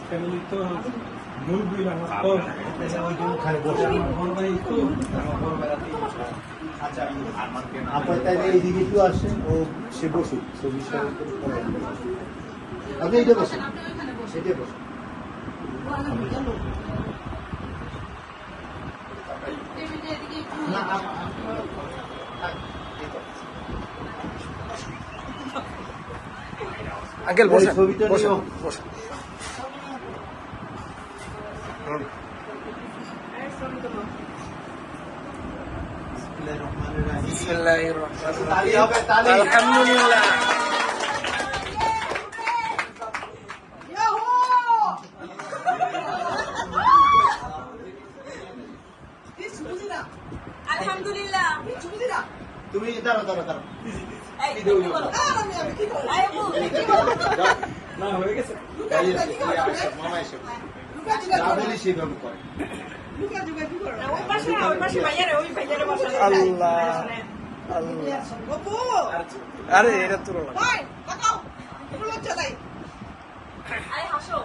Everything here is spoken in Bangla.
ফ্যামিলি তো মুরগি আমার তো ওখানে বসে বড় ভাই তো আমার বড় ভাই আচ্ছা আপনার তাইলে এইদিকে একটু আসেন ও সে বসুক ছবির সঙ্গে আপনি এইটা বসেন সেটাই বসুন না আঙ্কেল বসেন ছবিটা বসেন নিও। বসেন বিসমিল্লাহির রহমানির তালি রহিম। হবে, তালি। আলহামদুলিল্লাহ। আলহামদুলিল্লাহ। তুমি দাঁড়াও দাঁড়াও দাঁড়াও এই, কি বলো? এই, আপু, কি বলো? না হয়ে গেছে মামা এসে যা বলি সেভাবে করে না, ওই পাশে না, ওই পাশে ভাইয়ারে, ওই ভাইয়ারে বসানো। আল্লাহ আল্লাহ আরে এটা তুলনা আয়, হাসো।